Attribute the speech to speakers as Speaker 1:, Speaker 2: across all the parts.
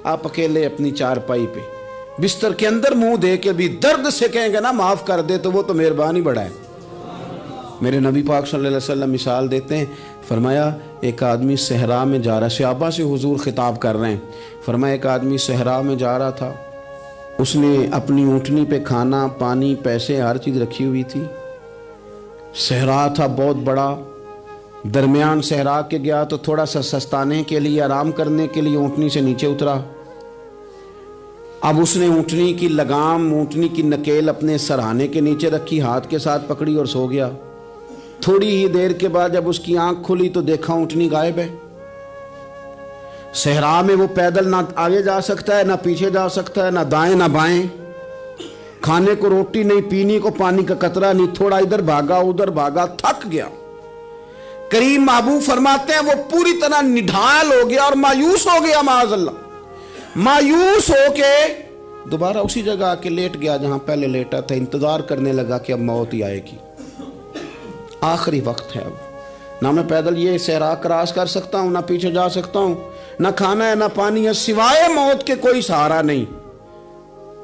Speaker 1: آپ اکیلے اپنی چارپائی پہ بستر کے اندر منہ دے کے بھی درد سے کہیں گے نا معاف کر دے تو وہ تو مہربانی بڑا ہے۔ میرے نبی پاک صلی اللہ علیہ وسلم مثال دیتے ہیں، فرمایا ایک آدمی صحرا میں جا رہا، صحابہ سے حضور خطاب کر رہے ہیں، فرمایا ایک آدمی صحرا میں جا رہا تھا، اس نے اپنی اونٹنی پہ کھانا پانی پیسے ہر چیز رکھی ہوئی تھی، صحرا تھا بہت بڑا، درمیان صحرا کے گیا تو تھوڑا سا سستانے کے لیے آرام کرنے کے لیے اونٹنی سے نیچے اترا۔ اب اس نے اونٹنی کی لگام اونٹنی کی نکیل اپنے سرہانے کے نیچے رکھی، ہاتھ کے ساتھ پکڑی اور سو گیا۔ تھوڑی ہی دیر کے بعد جب اس کی آنکھ کھلی تو دیکھا اونٹنی غائب ہے۔ صحرا میں وہ پیدل نہ آگے جا سکتا ہے نہ پیچھے جا سکتا ہے، نہ دائیں نہ بائیں، کھانے کو روٹی نہیں، پینے کو پانی کا قطرہ نہیں، تھوڑا ادھر بھاگا ادھر بھاگا، تھک گیا۔ کریم محبوب فرماتے ہیں وہ پوری طرح نڈھال ہو گیا اور مایوس ہو گیا، معاذ اللہ، مایوس ہو کے دوبارہ اسی جگہ آ کے لیٹ گیا جہاں پہلے لیٹا تھا، انتظار کرنے لگا کہ اب موت ہی آئے گی، آخری وقت ہے، اب نہ میں پیدل یہ صحرا کراس کر سکتا ہوں، نہ پیچھے جا سکتا ہوں، نہ کھانا ہے نہ پانی ہے، سوائے موت کے کوئی سہارا نہیں۔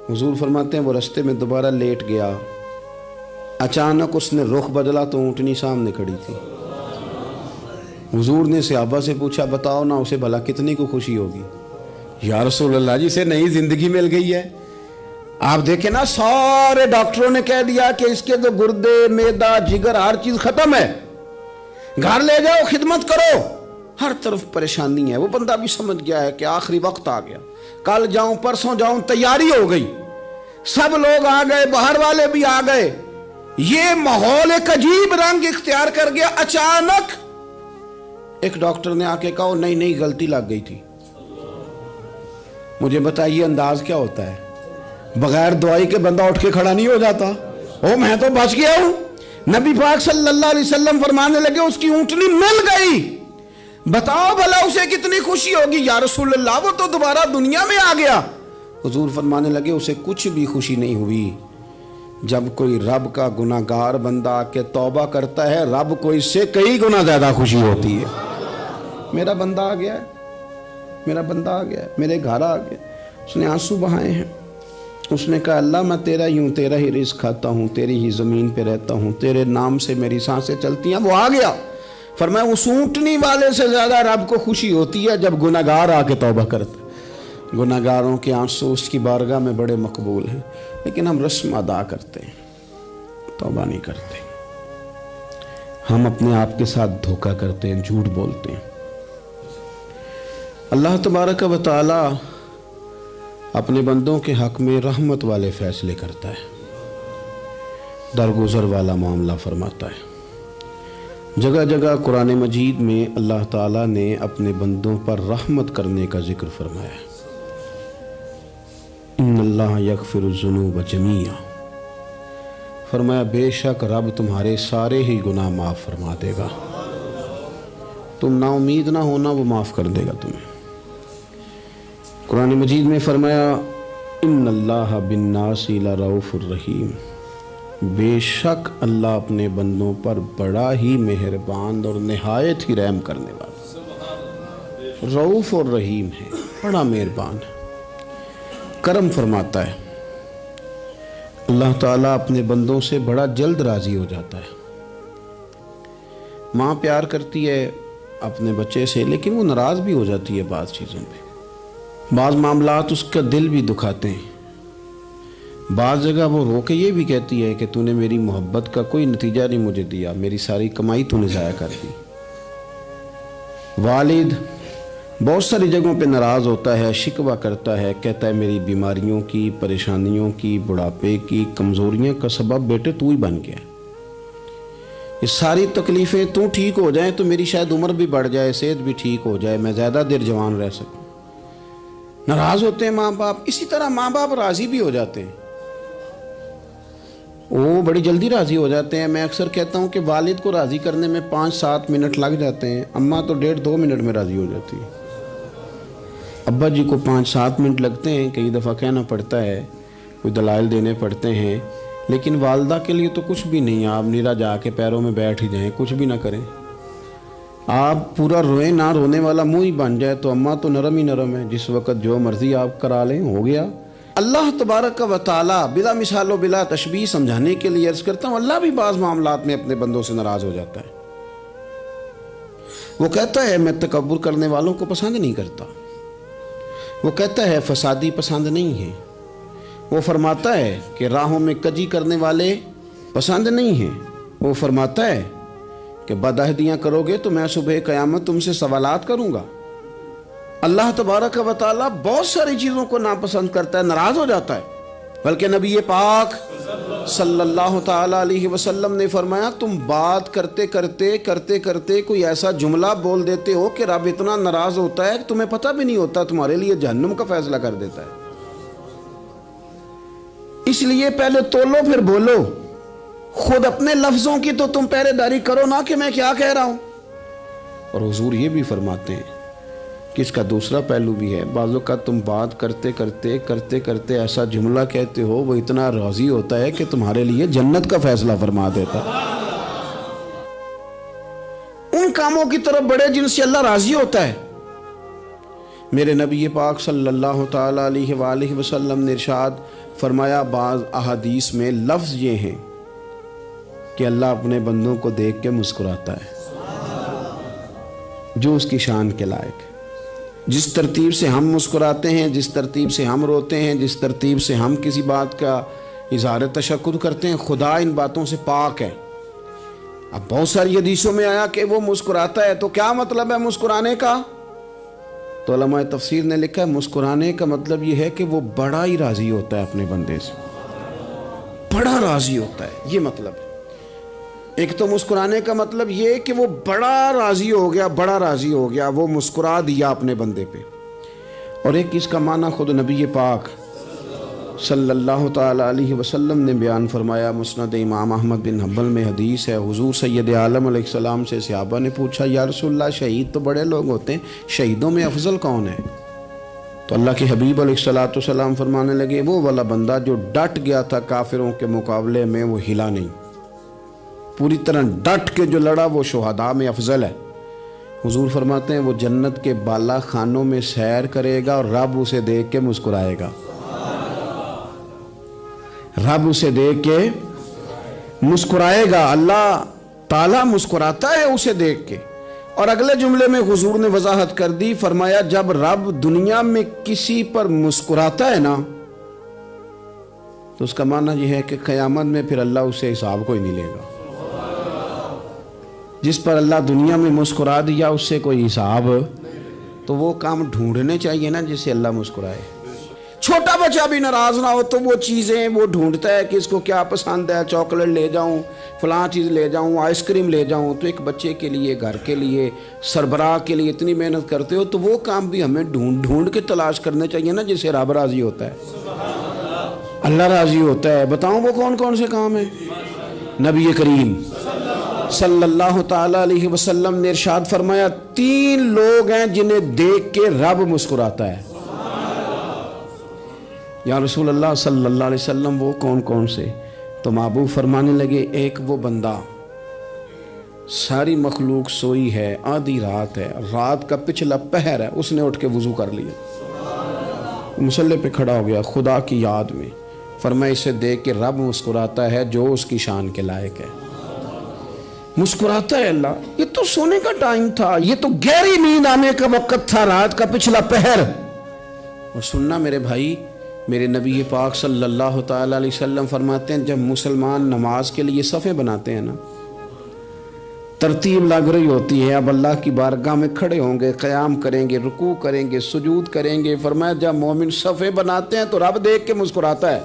Speaker 1: حضور فرماتے ہیں وہ رستے میں دوبارہ لیٹ گیا، اچانک اس نے رخ بدلا تو اونٹنی سامنے کھڑی تھی۔ حضور نے صحابہ سے پوچھا بتاؤ نا اسے بھلا کتنی کو خوشی ہوگی؟ یا رسول اللہ جی سے نئی زندگی مل گئی ہے۔ آپ دیکھیں نا سارے ڈاکٹروں نے کہہ دیا کہ اس کے تو گردے معدہ جگر ہر چیز ختم ہے، گھر لے جاؤ خدمت کرو، ہر طرف پریشانی ہے۔ وہ بندہ بھی سمجھ گیا ہے کہ آخری وقت آ گیا، کل جاؤں پرسوں جاؤں، تیاری ہو گئی، سب لوگ آ گئے، باہر والے بھی آ گئے، یہ ماحول ایک عجیب رنگ اختیار کر گیا۔ اچانک ایک ڈاکٹر نے آ کے کہا نہیں نہیں غلطی لگ گئی تھی۔ مجھے بتائیے انداز کیا ہوتا ہے؟ بغیر دوائی کے بندہ اٹھ کے کھڑا نہیں ہو جاتا، او میں تو بچ گیا ہوں۔ نبی پاک صلی اللہ علیہ وسلم فرمانے لگے اس کی اونٹنی مل گئی، بتاؤ بھلا اسے کتنی خوشی ہوگی؟ یا رسول اللہ وہ تو دوبارہ دنیا میں آ گیا۔ حضور فرمانے لگے اسے کچھ بھی خوشی نہیں ہوئی۔ جب کوئی رب کا گناہگار بندہ آ کے توبہ کرتا ہے، رب کو اس سے کئی گنا زیادہ خوشی ہوتی ہے۔ میرا بندہ آ گیا ہے، میرا بندہ آ گیا ہے، میرے گھر آ گیا۔ اس نے آنسو بہائے ہیں، اس نے کہا اللہ میں تیرا ہی ہوں، تیرا ہی رزق کھاتا ہوں، تیری ہی زمین پہ رہتا ہوں، تیرے نام سے میری سانسیں چلتی ہیں۔ وہ آ گیا۔ فرمایا اس اونٹنی والے سے زیادہ رب کو خوشی ہوتی ہے جب گناہگار آ کے توبہ کرتا ہے۔ گناہگاروں کے آنسو اس کی بارگاہ میں بڑے مقبول ہیں، لیکن ہم رسم ادا کرتے ہیں، توبہ نہیں کرتے۔ ہم اپنے آپ کے ساتھ دھوکہ کرتے ہیں، جھوٹ بولتے ہیں۔ اللہ تبارک و تعالی اپنے بندوں کے حق میں رحمت والے فیصلے کرتا ہے، درگزر والا معاملہ فرماتا ہے۔ جگہ جگہ قرآن مجید میں اللہ تعالیٰ نے اپنے بندوں پر رحمت کرنے کا ذکر فرمایا ہے۔ ان اللہ یغفر الذنوب جمیعا، فرمایا بے شک رب تمہارے سارے ہی گناہ معاف فرما دے گا، تم نا امید نہ ہونا، وہ معاف کر دے گا تمہیں۔ قرآن مجید میں فرمایا ان اللہ بالناس لرؤوف الرحیم، بے شک اللہ اپنے بندوں پر بڑا ہی مہربان اور نہایت ہی رحم کرنے والا، رؤوف اور رحیم ہے، بڑا مہربان ہے، کرم فرماتا ہے۔ اللہ تعالیٰ اپنے بندوں سے بڑا جلد راضی ہو جاتا ہے۔ ماں پیار کرتی ہے اپنے بچے سے، لیکن وہ ناراض بھی ہو جاتی ہے بعض چیزوں پہ، بعض معاملات اس کا دل بھی دکھاتے ہیں، بعض جگہ وہ رو کے یہ بھی کہتی ہے کہ تو نے میری محبت کا کوئی نتیجہ نہیں مجھے دیا، میری ساری کمائی تو نے ضائع کر دی۔ والد بہت ساری جگہوں پہ ناراض ہوتا ہے، شکوہ کرتا ہے، کہتا ہے میری بیماریوں کی، پریشانیوں کی، بڑھاپے کی، کمزوریاں کا سبب بیٹے تو ہی بن گیا، یہ ساری تکلیفیں تو ٹھیک ہو جائیں تو میری شاید عمر بھی بڑھ جائے، صحت بھی ٹھیک ہو جائے، میں زیادہ دیر جوان رہ سکوں۔ ناراض ہوتے ہیں ماں باپ، اسی طرح ماں باپ راضی بھی ہو جاتے ہیں، وہ بڑی جلدی راضی ہو جاتے ہیں۔ میں اکثر کہتا ہوں کہ والد کو راضی کرنے میں 5-7 منٹ لگ جاتے ہیں، اماں تو 1.5-2 منٹ میں راضی ہو جاتی ہے۔ ابا جی کو 5-7 منٹ لگتے ہیں، کئی دفعہ کہنا پڑتا ہے، کوئی دلائل دینے پڑتے ہیں، لیکن والدہ کے لیے تو کچھ بھی نہیں، آپ نیرا جا کے پیروں میں بیٹھ ہی جائیں، کچھ بھی نہ کریں، آپ پورا روئیں نہ رونے والا منہ ہی بن جائے تو اماں تو نرم ہی نرم ہے، جس وقت جو مرضی آپ کرا لیں ہو گیا۔ اللہ تبارک و تعالی بلا مثال و بلا تشبیہ سمجھانے کے لیے عرض کرتا ہوں، اللہ بھی بعض معاملات میں اپنے بندوں سے ناراض ہو جاتا ہے۔ وہ کہتا ہے میں تکبر کرنے والوں کو پسند نہیں کرتا، وہ کہتا ہے فسادی پسند نہیں ہے، وہ فرماتا ہے کہ راہوں میں کجی کرنے والے پسند نہیں ہیں، وہ فرماتا ہے کہ بدعہدیاں کرو گے تو میں صبح قیامت تم سے سوالات کروں گا۔ اللہ تبارک و تعالیٰ بہت ساری چیزوں کو ناپسند کرتا ہے، ناراض ہو جاتا ہے۔ بلکہ نبی پاک صلی اللہ تعالیٰ علیہ وسلم نے فرمایا تم بات کرتے کرتے کوئی ایسا جملہ بول دیتے ہو کہ رب اتنا ناراض ہوتا ہے کہ تمہیں پتہ بھی نہیں ہوتا، تمہارے لیے جہنم کا فیصلہ کر دیتا ہے۔ اس لیے پہلے تولو پھر بولو، خود اپنے لفظوں کی تو تم پہرے داری کرو نا کہ میں کیا کہہ رہا ہوں۔ اور حضور یہ بھی فرماتے ہیں کہ اس کا دوسرا پہلو بھی ہے، بعض اوقات تم بات کرتے ایسا جملہ کہتے ہو وہ اتنا راضی ہوتا ہے کہ تمہارے لیے جنت کا فیصلہ فرما دیتا ہے۔ ان کاموں کی طرف بڑے جن سے اللہ راضی ہوتا ہے۔ میرے نبی پاک صلی اللہ تعالی علیہ وآلہ وسلم نے ارشاد فرمایا، بعض احادیث میں لفظ یہ ہیں کہ اللہ اپنے بندوں کو دیکھ کے مسکراتا ہے جو اس کی شان کے لائق ہے۔ جس ترتیب سے ہم مسکراتے ہیں، جس ترتیب سے ہم روتے ہیں، جس ترتیب سے ہم کسی بات کا اظہار تشکر کرتے ہیں، خدا ان باتوں سے پاک ہے۔ اب بہت ساری حدیثوں میں آیا کہ وہ مسکراتا ہے، تو کیا مطلب ہے مسکرانے کا؟ تو علماء تفسیر نے لکھا ہے مسکرانے کا مطلب یہ ہے کہ وہ بڑا ہی راضی ہوتا ہے اپنے بندے سے، بڑا راضی ہوتا ہے، یہ مطلب ہے۔ ایک تو مسکرانے کا مطلب یہ کہ وہ بڑا راضی ہو گیا، وہ مسکرا دیا اپنے بندے پہ۔ اور ایک اس کا معنی خود نبی پاک صلی اللہ تعالی علیہ وسلم نے بیان فرمایا۔ مسند امام احمد بن حنبل میں حدیث ہے، حضور سید عالم علیہ السلام سے صحابہ نے پوچھا یا رسول اللہ شہید تو بڑے لوگ ہوتے ہیں، شہیدوں میں افضل کون ہے؟ تو اللہ کے حبیب علیہ السلام فرمانے لگے وہ والا بندہ جو ڈٹ گیا تھا کافروں کے مقابلے میں، وہ ہلا نہیں، پوری طرح ڈٹ کے جو لڑا وہ شہداء میں افضل ہے۔ حضور فرماتے ہیں وہ جنت کے بالا خانوں میں سیر کرے گا اور رب اسے دیکھ کے مسکرائے گا، رب اسے دیکھ کے مسکرائے گا، اللہ تعالیٰ مسکراتا ہے اسے دیکھ کے۔ اور اگلے جملے میں حضور نے وضاحت کر دی، فرمایا جب رب دنیا میں کسی پر مسکراتا ہے نا تو اس کا معنی یہ ہے کہ قیامت میں پھر اللہ اسے حساب کوئی نہیں لے گا۔ جس پر اللہ دنیا میں مسکرا دیا اس سے کوئی حساب، تو وہ کام ڈھونڈنے چاہیے نا جس سے اللہ مسکرائے۔ چھوٹا بچہ بھی ناراض نہ ہو تو وہ چیزیں وہ ڈھونڈتا ہے کہ اس کو کیا پسند ہے، چاکلیٹ لے جاؤں، فلاں چیز لے جاؤں، آئس کریم لے جاؤں۔ تو ایک بچے کے لیے، گھر کے لیے، سربراہ کے لیے اتنی محنت کرتے ہو تو وہ کام بھی ہمیں ڈھونڈ کے تلاش کرنے چاہیے نا جس سے رب راضی ہوتا ہے، اللہ راضی ہوتا ہے۔ بتاؤں وہ کون کون سے کام ہیں؟ نبی کریم صلی اللہ تعالی علیہ وسلم نے ارشاد فرمایا 3 لوگ ہیں جنہیں دیکھ کے رب مسکراتا ہے۔ یا رسول اللہ صلی اللہ علیہ وسلم وہ کون کون سے؟ تو محبوب فرمانے لگے ایک وہ بندہ ساری مخلوق سوئی ہے، آدھی رات ہے، رات کا پچھلا پہر ہے، اس نے اٹھ کے وضو کر لیا، مصلی پہ کھڑا ہو گیا خدا کی یاد میں، فرمایا اسے دیکھ کے رب مسکراتا ہے جو اس کی شان کے لائق ہے۔ مسکراتا ہے اللہ۔ یہ تو سونے کا ٹائم تھا، یہ تو گہری نیند آنے کا وقت تھا، رات کا پچھلا پہر۔ اور سننا میرے بھائی، میرے نبی پاک صلی اللہ تعالی علیہ وسلم فرماتے ہیں جب مسلمان نماز کے لیے صفیں بناتے ہیں نا، ترتیب لگ رہی ہوتی ہے، اب اللہ کی بارگاہ میں کھڑے ہوں گے، قیام کریں گے، رکوع کریں گے، سجود کریں گے، فرمایا جب مومن صفیں بناتے ہیں تو رب دیکھ کے مسکراتا ہے،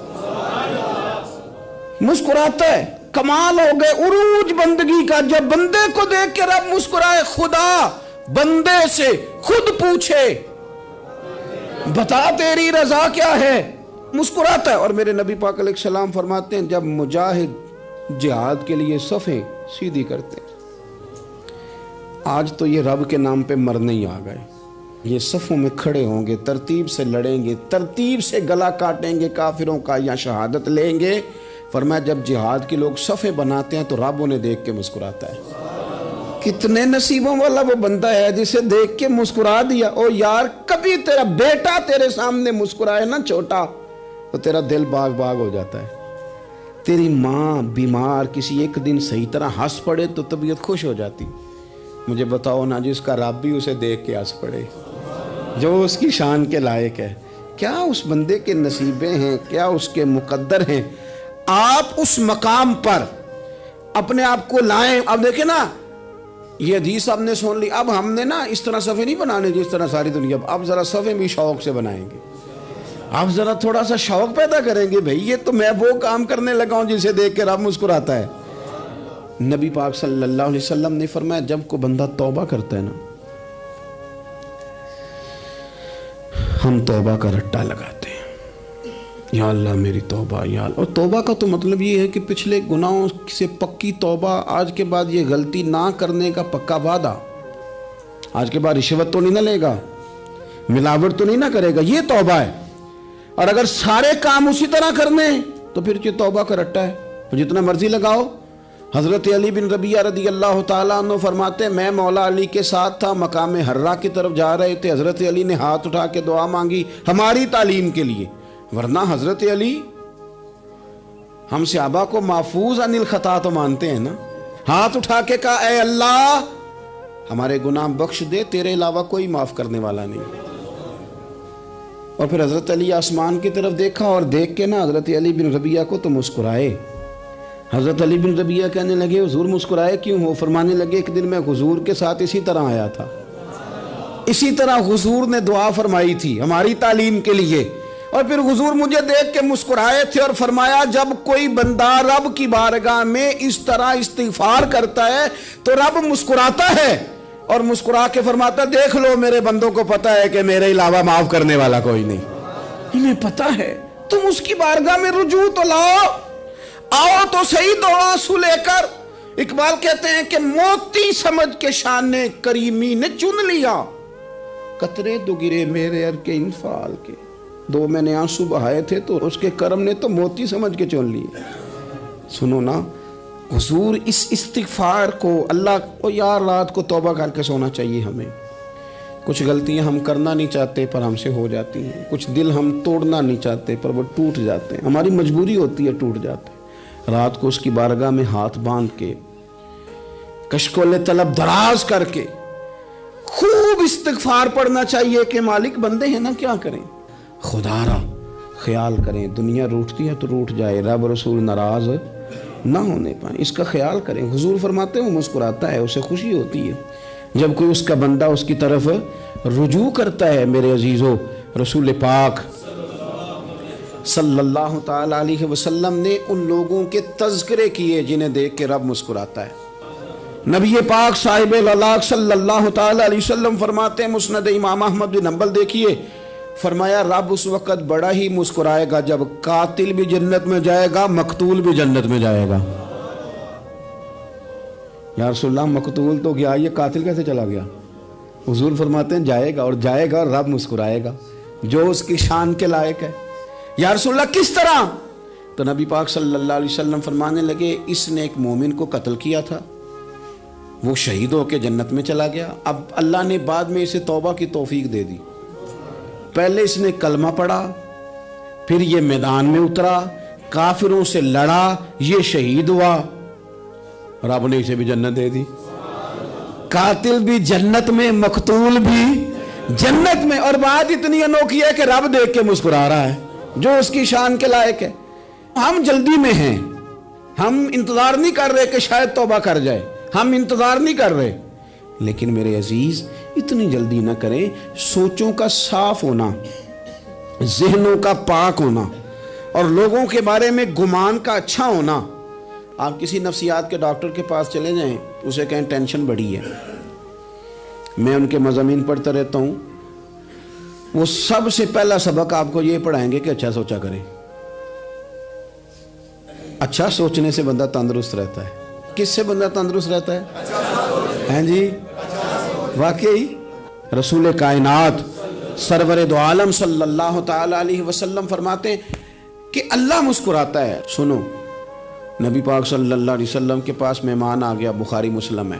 Speaker 1: مسکراتا ہے۔ کمال ہو گئے عروج بندگی کا، جب بندے کو دیکھ کے رب مسکرائے، خدا بندے سے خود پوچھے بتا تیری رضا کیا ہے، مسکراتا ہے۔ اور میرے نبی پاک علیہ السلام فرماتے ہیں جب مجاہد جہاد کے لیے صفیں سیدھی کرتے ہیں، آج تو یہ رب کے نام پہ مرنے ہی آ گئے، یہ صفوں میں کھڑے ہوں گے، ترتیب سے لڑیں گے، ترتیب سے گلا کاٹیں گے کافروں کا یا شہادت لیں گے۔ فرمایا جب جہاد کے لوگ صفیں بناتے ہیں تو رب انہیں دیکھ کے مسکراتا ہے۔ کتنے نصیبوں والا وہ بندہ ہے جسے دیکھ کے مسکرا دیا. او یار کبھی تیرا بیٹا تیرے سامنے مسکرائے نا چھوٹا تو تیرا دل باغ باغ ہو جاتا ہے. تیری ماں بیمار کسی ایک دن صحیح طرح ہنس پڑے تو طبیعت خوش ہو جاتی. مجھے بتاؤ نا جس کا رب بھی اسے دیکھ کے ہنس پڑے جو اس کی شان کے لائق ہے. کیا اس بندے کے نصیبیں ہیں, کیا اس کے مقدر ہیں. آپ اس مقام پر اپنے آپ کو لائیں. اب دیکھیں نا یہ حدیث آپ نے سن لی, اب ہم نے نا اس طرح صفحے نہیں بنانے جس طرح ساری دنیا, اب ذرا صفحے بھی شوق سے بنائیں گے. آپ ذرا تھوڑا سا شوق پیدا کریں گے, بھئی یہ تو میں وہ کام کرنے لگا ہوں جسے دیکھ کے رب مسکراتا ہے. نبی پاک صلی اللہ علیہ وسلم نے فرمایا جب کوئی بندہ توبہ کرتا ہے نا, ہم توبہ کا رٹا لگاتے ہیں, یا اللہ میری توبہ یا اللہ. اور توبہ کا تو مطلب یہ ہے کہ پچھلے گناہوں سے پکی توبہ, آج کے بعد یہ غلطی نہ کرنے کا پکا وعدہ. آج کے بعد رشوت تو نہیں نہ لے گا, ملاوٹ تو نہیں نہ کرے گا, یہ توبہ ہے. اور اگر سارے کام اسی طرح کرنے تو پھر یہ توبہ کا رٹا ہے, تو جتنا مرضی لگاؤ. حضرت علی بن ربیعہ رضی اللہ تعالیٰ عنہ فرماتے ہیں میں مولا علی کے ساتھ تھا, مقام حرہ کی طرف جا رہے تھے. حضرت علی نے ہاتھ اٹھا کے دعا مانگی ہماری تعلیم کے لیے, ورنہ حضرت علی ہم صحابہ کو محفوظ عن الخطا تو مانتے ہیں نا. ہاتھ اٹھا کے کہا اے اللہ ہمارے گناہ بخش دے, تیرے علاوہ کوئی معاف کرنے والا نہیں. اور پھر حضرت علی آسمان کی طرف دیکھا اور دیکھ کے نا حضرت علی بن ربیعہ کو تو مسکرائے. حضرت علی بن ربیعہ کہنے لگے حضور مسکرائے کیوں ہو؟ فرمانے لگے ایک دن میں حضور کے ساتھ اسی طرح آیا تھا, اسی طرح حضور نے دعا فرمائی تھی ہماری تعلیم کے لیے, اور پھر حضور مجھے دیکھ کے مسکرائے تھے اور فرمایا جب کوئی بندہ رب کی بارگاہ میں اس طرح استغفار کرتا ہے تو رب مسکراتا ہے, اور مسکرا کے فرماتا دیکھ لو میرے بندوں کو پتا ہے کہ میرے علاوہ معاف کرنے والا کوئی نہیں. انہیں پتا ہے, تم اس کی بارگاہ میں رجوع تو لاؤ, آؤ تو صحیح دو آنسو لے کر. اقبال کہتے ہیں کہ موتی سمجھ کے شان کریمی نے چن لیا, قطرے دو گرے میرے ار کے انفعال کے. دو میں نے آنسو بہائے تھے تو اس کے کرم نے تو موتی سمجھ کے چن لیے. سنو نا حضور اس استغفار کو اللہ کو یار رات کو توبہ کر کے سونا چاہیے. ہمیں کچھ غلطیاں ہم کرنا نہیں چاہتے پر ہم سے ہو جاتی ہیں, کچھ دل ہم توڑنا نہیں چاہتے پر وہ ٹوٹ جاتے ہیں, ہماری مجبوری ہوتی ہے ٹوٹ جاتے ہیں. رات کو اس کی بارگاہ میں ہاتھ باندھ کے کشکول طلب دراز کر کے خوب استغفار پڑھنا چاہیے کہ مالک بندے ہیں نا کیا کریں, خدا را خیال کریں, دنیا روٹتی ہے تو روٹ جائے, رب رسول ناراض نہ ہونے پائیں, اس کا خیال کریں. حضور فرماتے ہیں وہ مسکراتا ہے, اسے خوشی ہوتی ہے جب کوئی اس کا بندہ اس کی طرف رجوع کرتا ہے. میرے عزیزو رسول پاک صلی اللہ تعالی علیہ وسلم نے ان لوگوں کے تذکرے کیے جنہیں دیکھ کے رب مسکراتا ہے. نبی پاک صاحب الالاق صلی اللہ تعالی علیہ وسلم فرماتے ہیں, مسند امام احمد بن حنبل دیکھیے, فرمایا رب اس وقت بڑا ہی مسکرائے گا جب قاتل بھی جنت میں جائے گا, مقتول بھی جنت میں جائے گا. یا رسول اللہ مقتول تو گیا, یہ قاتل کیسے چلا گیا؟ حضور فرماتے ہیں جائے گا, اور جائے گا اور رب مسکرائے گا جو اس کی شان کے لائق ہے. یا رسول اللہ کس طرح؟ تو نبی پاک صلی اللہ علیہ وسلم فرمانے لگے اس نے ایک مومن کو قتل کیا تھا, وہ شہید ہو کے جنت میں چلا گیا. اب اللہ نے بعد میں اسے توبہ کی توفیق دے دی. پہلے اس نے کلمہ پڑھا, پھر یہ میدان میں اترا, کافروں سے لڑا, یہ شہید ہوا, رب نے اسے بھی جنت دے دی. قاتل بھی جنت میں, مقتول بھی جنت میں. اور بات اتنی انوکھی ہے کہ رب دیکھ کے مسکرا رہا ہے جو اس کی شان کے لائق ہے. ہم جلدی میں ہیں, ہم انتظار نہیں کر رہے کہ شاید توبہ کر جائے, ہم انتظار نہیں کر رہے. لیکن میرے عزیز اتنی جلدی نہ کریں. سوچوں کا صاف ہونا, ذہنوں کا پاک ہونا, اور لوگوں کے بارے میں گمان کا اچھا ہونا. آپ کسی نفسیات کے ڈاکٹر کے پاس چلے جائیں, اسے کہیں ٹینشن بڑی ہے, میں ان کے مضامین پڑھتا رہتا ہوں, وہ سب سے پہلا سبق آپ کو یہ پڑھائیں گے کہ اچھا سوچا کریں. اچھا سوچنے سے بندہ تندرست رہتا ہے. کس سے بندہ تندرست رہتا ہے؟ ہیں جی واقعی رسول کائنات سرور دو عالم صلی اللہ تعالی علیہ وسلم فرماتے ہیں کہ اللہ مسکراتا ہے. سنو, نبی پاک صلی اللہ علیہ وسلم کے پاس مہمان آ گیا, بخاری مسلم ہے.